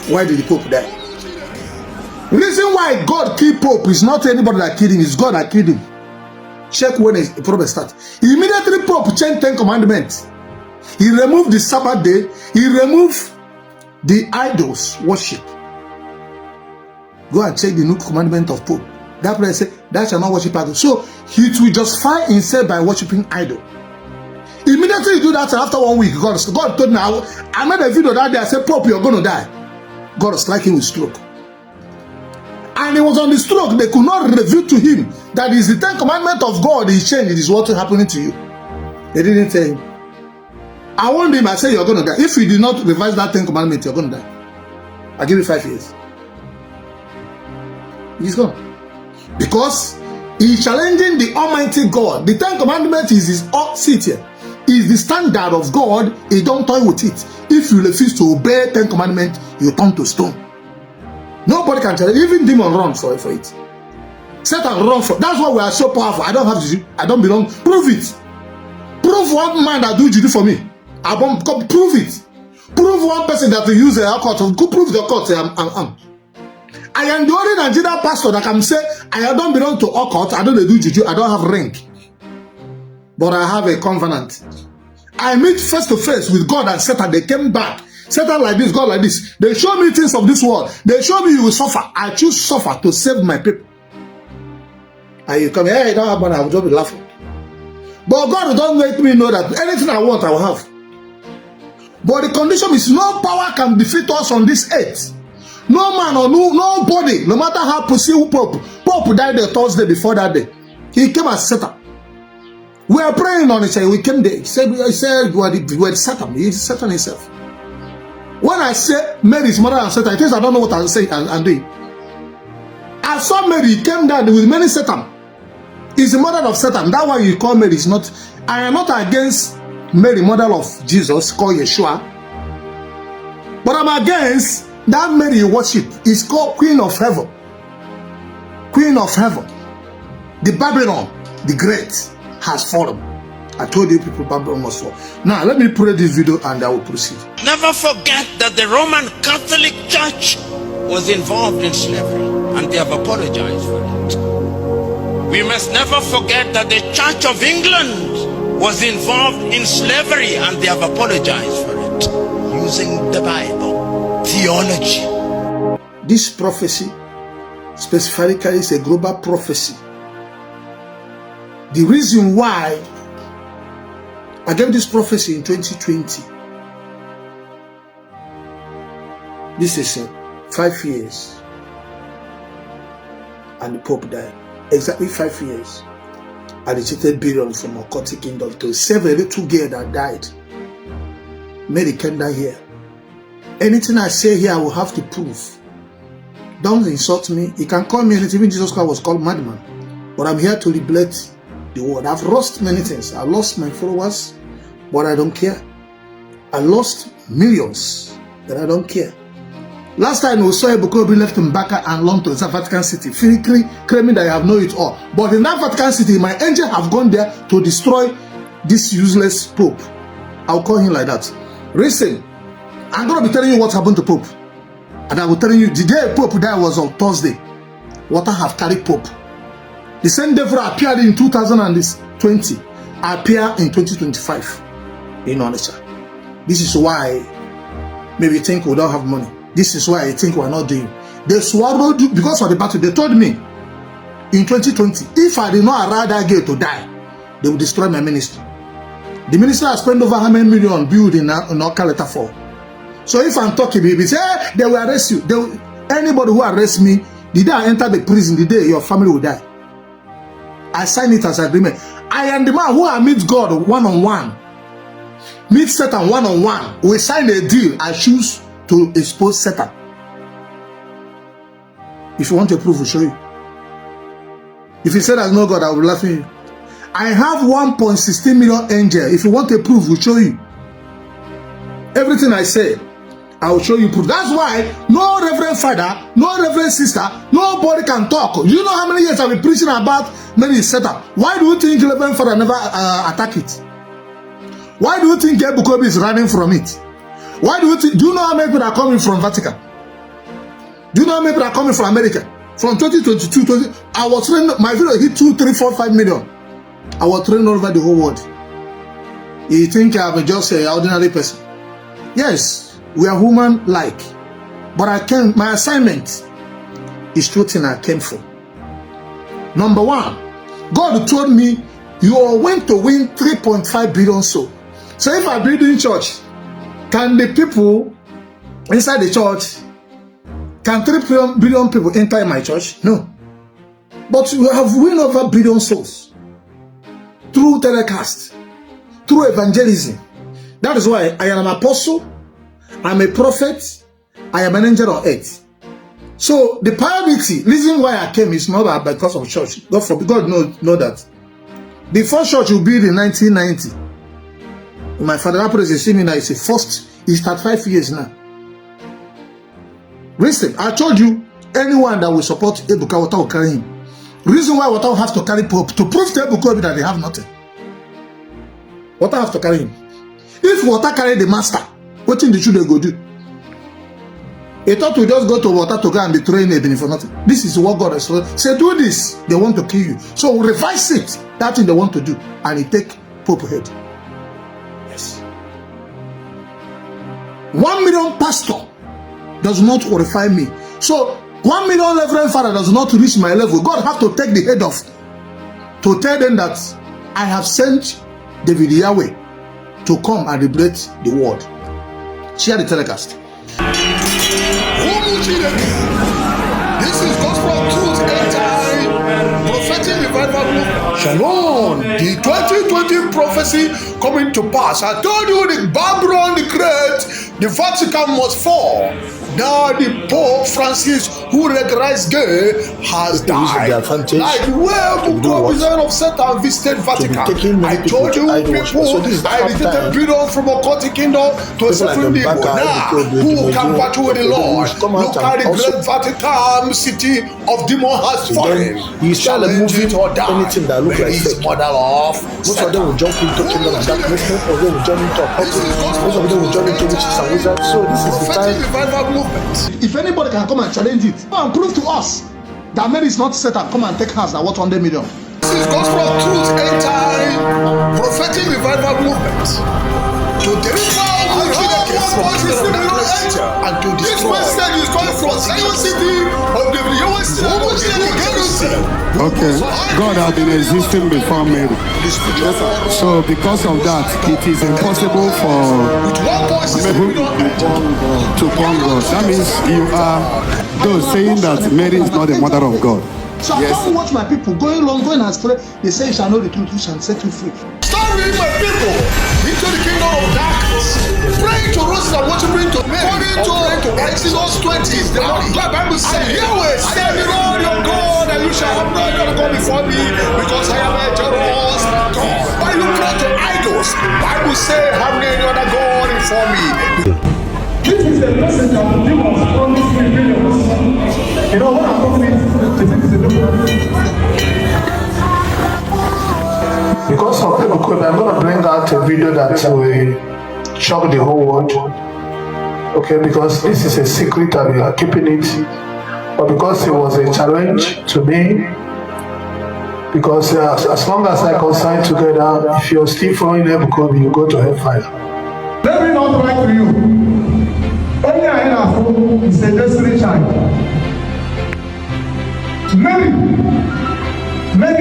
Why did the Pope die? Reason why God killed Pope is not anybody that killed him, it's God that killed him. Check when the problem starts. Immediately Pope changed 10 commandments. He removed the Sabbath day. He removed the idols worship. Go and check the new commandment of Pope. That place said, "Thou shalt not worship idols." So he will justify himself by worshiping idol. Immediately you do that, after 1 week, God told me, I made a video that day. I said, "Pope, you're going to die." God struck him with stroke. And he was on the stroke. They could not reveal to him that is the 10 commandments of God. He changed. It is what is happening to you. They didn't tell him. I warned him. I said, "You're going to die. If you did not revise that 10 commandments, you're going to die. I'll give you 5 years." He's gone. Because he's challenging the Almighty God. The 10 commandments is his seat here. Is the standard of God. He don't toy with it. If you refuse to obey 10 commandments, you turn to stone. Nobody can challenge. Even demon run for it. Satan run for. That's why we are so powerful. I don't have to. I don't belong. Prove it. Prove one man that do juju for me. Prove it. Prove one person that will use a occult. Go prove the occult. I am the only Nigerian pastor that can say I don't belong to occult. I don't do juju. I don't have rank. But I have a covenant. I meet face to face with God and Satan. They came back. Satan like this, God like this. They show me things of this world. They show me you will suffer. I choose suffer to save my people. And you come, "Hey, I don't have money." I will just be laughing. But God don't let me know that anything I want, I will have. But the condition is no power can defeat us on this earth. No man or nobody, no matter how perceived Pope died the Thursday before that day. He came as Satan. We are praying on it. We came there. He said we were Satan. He is Satan himself. When I say Mary is mother and Satan, it is I don't know what I'm saying and doing. I saw Mary came down with many Satan. He's the mother of Satan. That why you call Mary is not. I am not against Mary, mother of Jesus, called Yahsua. But I'm against that Mary you worship. Is called Queen of Heaven. Queen of Heaven. The Babylon, the Great, has fallen. I told you people Babylon must fall. Now let me play this video and I will proceed. Never forget that the Roman Catholic Church was involved in slavery and they have apologized for it. We must never forget that the Church of England was involved in slavery and they have apologized for it. Using the Bible, theology. This prophecy specifically is a global prophecy. The reason why I gave this prophecy in 2020. This is 5 years. And the Pope died. Exactly 5 years. And the cheated burial from Occultic kingdom to save a little girl that died. Mary came down here. Anything I say here, I will have to prove. Don't insult me. You can call me anything. Even Jesus Christ was called madman. But I'm here to liberate the world. I've lost many things. I lost my followers, but I don't care. I lost millions, but I don't care. Last time we saw Ebukobi left Mbaka and long to the Vatican City, claiming that I have known it all. But in that Vatican City, my angel have gone there to destroy this useless Pope. I'll call him like that. Listen, I'm going to be telling you what happened to Pope. And I will tell you, the day Pope died was on Thursday. Water have carried Pope. The same devil appeared in 2020, appear in 2025 in Onitsha. This is why maybe you think we don't have money. This is why I think we're not doing. They swallowed because of the battle. They told me in 2020, if I did not allow that girl to die, they will destroy my ministry. The ministry has spent over how many million building in Occultic for. So if I'm talking, baby, say they will arrest you. Anybody who arrests me, the day I enter the prison, the day your family will die. I sign it as agreement. I am the man who I meet God one-on-one. Meet Satan one-on-one. We sign a deal. I choose to expose Satan. If you want to prove, we'll show you. If you say there's no God, I will laugh at you. I have 1.16 million angels. If you want to prove, we'll show you. Everything I say, I will show you proof. That's why no reverend father, no reverend sister, nobody can talk. You know how many years I've been preaching about many Satan? Why do you think reverend father never attack it? Why do you think Ebukobi is running from it? Why do you think? Do you know how many people are coming from Vatican? Do you know how many people are coming from America? From 2022, I was training, my video hit 2, 3, 4, 5 million. I was training all over the whole world. You think I'm just an ordinary person? Yes, we are human-like. But my assignment is truth I came for. Number one, God told me, you are going to win 3.5 billion souls. So if I build in church, can the people inside the church, can 3 billion people enter my church? No. But we have win over billion souls through telecast, through evangelism. That is why I am an apostle, I'm a prophet, I am an angel on earth. So the priority, reason why I came is not because of church. God forbid, God know that. The first church will be in 1990. My father president seminar is the first, it's 35 years now. Listen, I told you, anyone that will support Ebuka, Water will carry him. Reason why Water will have to carry Pope, to prove to Ebuka that they have nothing. Water have to carry him. If Water carry the master, what thing the children go do? He thought we just go to Water to go and be trained Ebony for nothing. This is what God has told. Say, do this, they want to kill you. So revise it, that thing they want to do, and he take Pope head. Yes. 1 million pastor does not glorify me. So 1 million Reverend Father does not reach my level. God have to take the head off to tell them that I have sent David Yahweh to come and liberate the world. Share the telecast. This is Gospel Truth End-Time Prophetic Revival Movement. Shalom, the 2020 prophecy coming to pass. I told you the Babylon the Great, the Vatican must fall. Now the Pope Francis, who recognized gay, has died. Like where the representative of Satan visited Vatican. I told you people, I visited Britain from Occultic kingdom to suffering the now who can battle with the Lord. Look at the great Vatican city of demon has fallen. You start moving anything that looks like fake. Most of them will jump into kingdom and darkness. Most of them will jump into occultic. Most of them will jump into witches and wizards. So this is the time. If anybody can come and challenge it, come and prove to us that Mary is not set up, come and take house that worth 100 million. This is Gospel Truth End-Time Prophetic Revival Movement to deliver and to destroy. This message is coming from Zion City of the Okay, God has been existing before Mary. So because of that, it is impossible for Mary to come God. That means you are those saying that Mary is not the mother of God. So I can't watch my people going astray. They say you shall know the truth, you shall set you free. Start bringing my people into the kingdom of darkness. Praying to roses and worshiping to men. According to Exodus 20, the Bible says, Yahweh said, the Lord your God, and you shall have no other God before me, because I am a jealous God. Why you pray to idols? Bible says, have no other God before me. This is the message of the demons promised me billions. You know what I'm talking because of people, I'm going to bring out a video that will shock the whole world. Okay, because this is a secret and we are keeping it. But because it was a challenge to me, because as long as I consign together, if you're still following Ebuka, you go to hellfire. Let me not lie to you. Only I know is a destiny child. Mary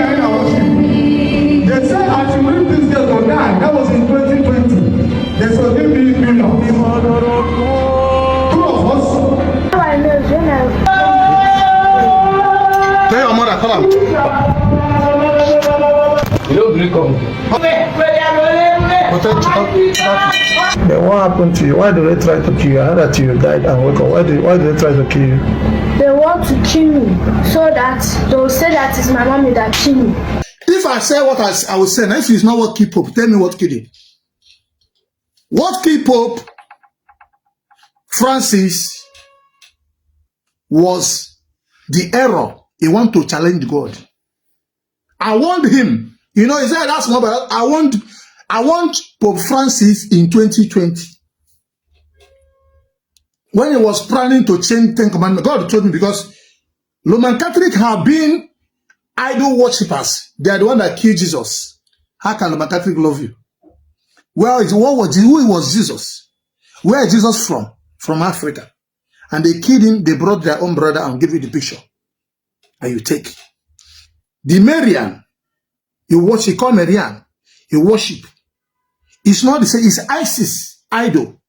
I know worship. They said I should leave this girl to die. That was in 2020. They said give me millions. Two of us. Tell your mother, come on. You don't really come. Then what happened to you? Why did they try to kill you? I heard that you died and woke up. Why did they try to kill you? They want to kill me so that they will say that it's my mommy that killed me. If I say what I will say, if it's not what killed Pope, tell me what killed him. What killed Pope Francis was the error. He want to challenge God. I want him. You know, he said that's not bad. I want Pope Francis in 2020. when he was planning to change 10 commandments, God told me, because Roman Catholic have been idol worshippers. They are the one that killed Jesus. How can Roman Catholic love you? Well, who was Jesus? Where is Jesus from? From Africa. And they killed him, they brought their own brother and gave you the picture. And you take. The Marian, you worship, call Marian, you worship. It's not the same, it's Isis, idol.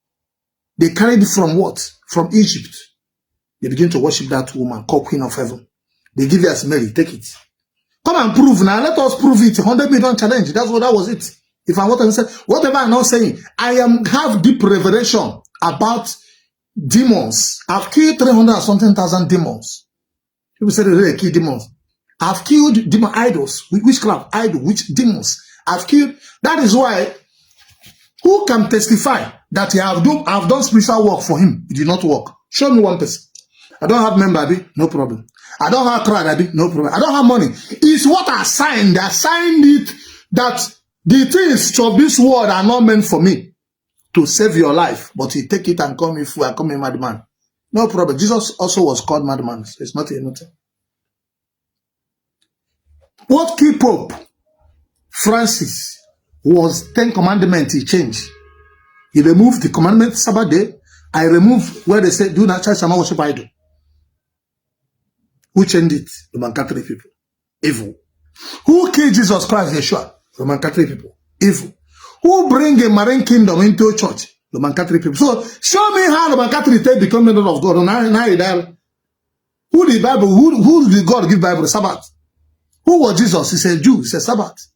They carried it from what? From Egypt. They begin to worship that woman called Queen of Heaven. They give it as Mary, take it. Come and prove now, let us prove it. 100 million challenge, that was it. If I want to say, whatever I'm not saying, I have deep revelation about demons. I've killed 300 and something thousand demons. People say they really kill demons. I've killed demon idols, witchcraft, idol, demons. I've killed. That is why, who can testify that I've done spiritual work for him? It did not work. Show me one person. I don't have member, no problem. I don't have crowd, no problem. I don't have money. It's what I signed. I signed it that the things of this world are not meant for me to save your life, but you take it and call me fool, I call me madman. No problem. Jesus also was called madman. So it's not anything. What key Pope Francis was 10 commandments he changed. He removed the commandment Sabbath day. I removed where they say do not church and not worship idol. Who changed it? Roman Catholic people. Evil. Who killed Jesus Christ, Yahsua? Roman Catholic people. Evil. Who bring a marine kingdom into a church? Roman Catholic people. So show me how Roman Catholic take become member of God. Who the Bible? Who did God give Bible? Sabbath. Who was Jesus? He said Jew. He said Sabbath.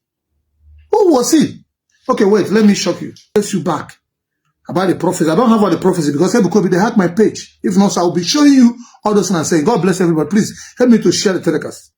Who was he? Okay, wait. Let me shock you. Let's you back about the prophecy. I don't have all the prophecy because they hack my page. If not, so I will be showing you all those things and saying, God bless everybody. Please help me to share the telecast.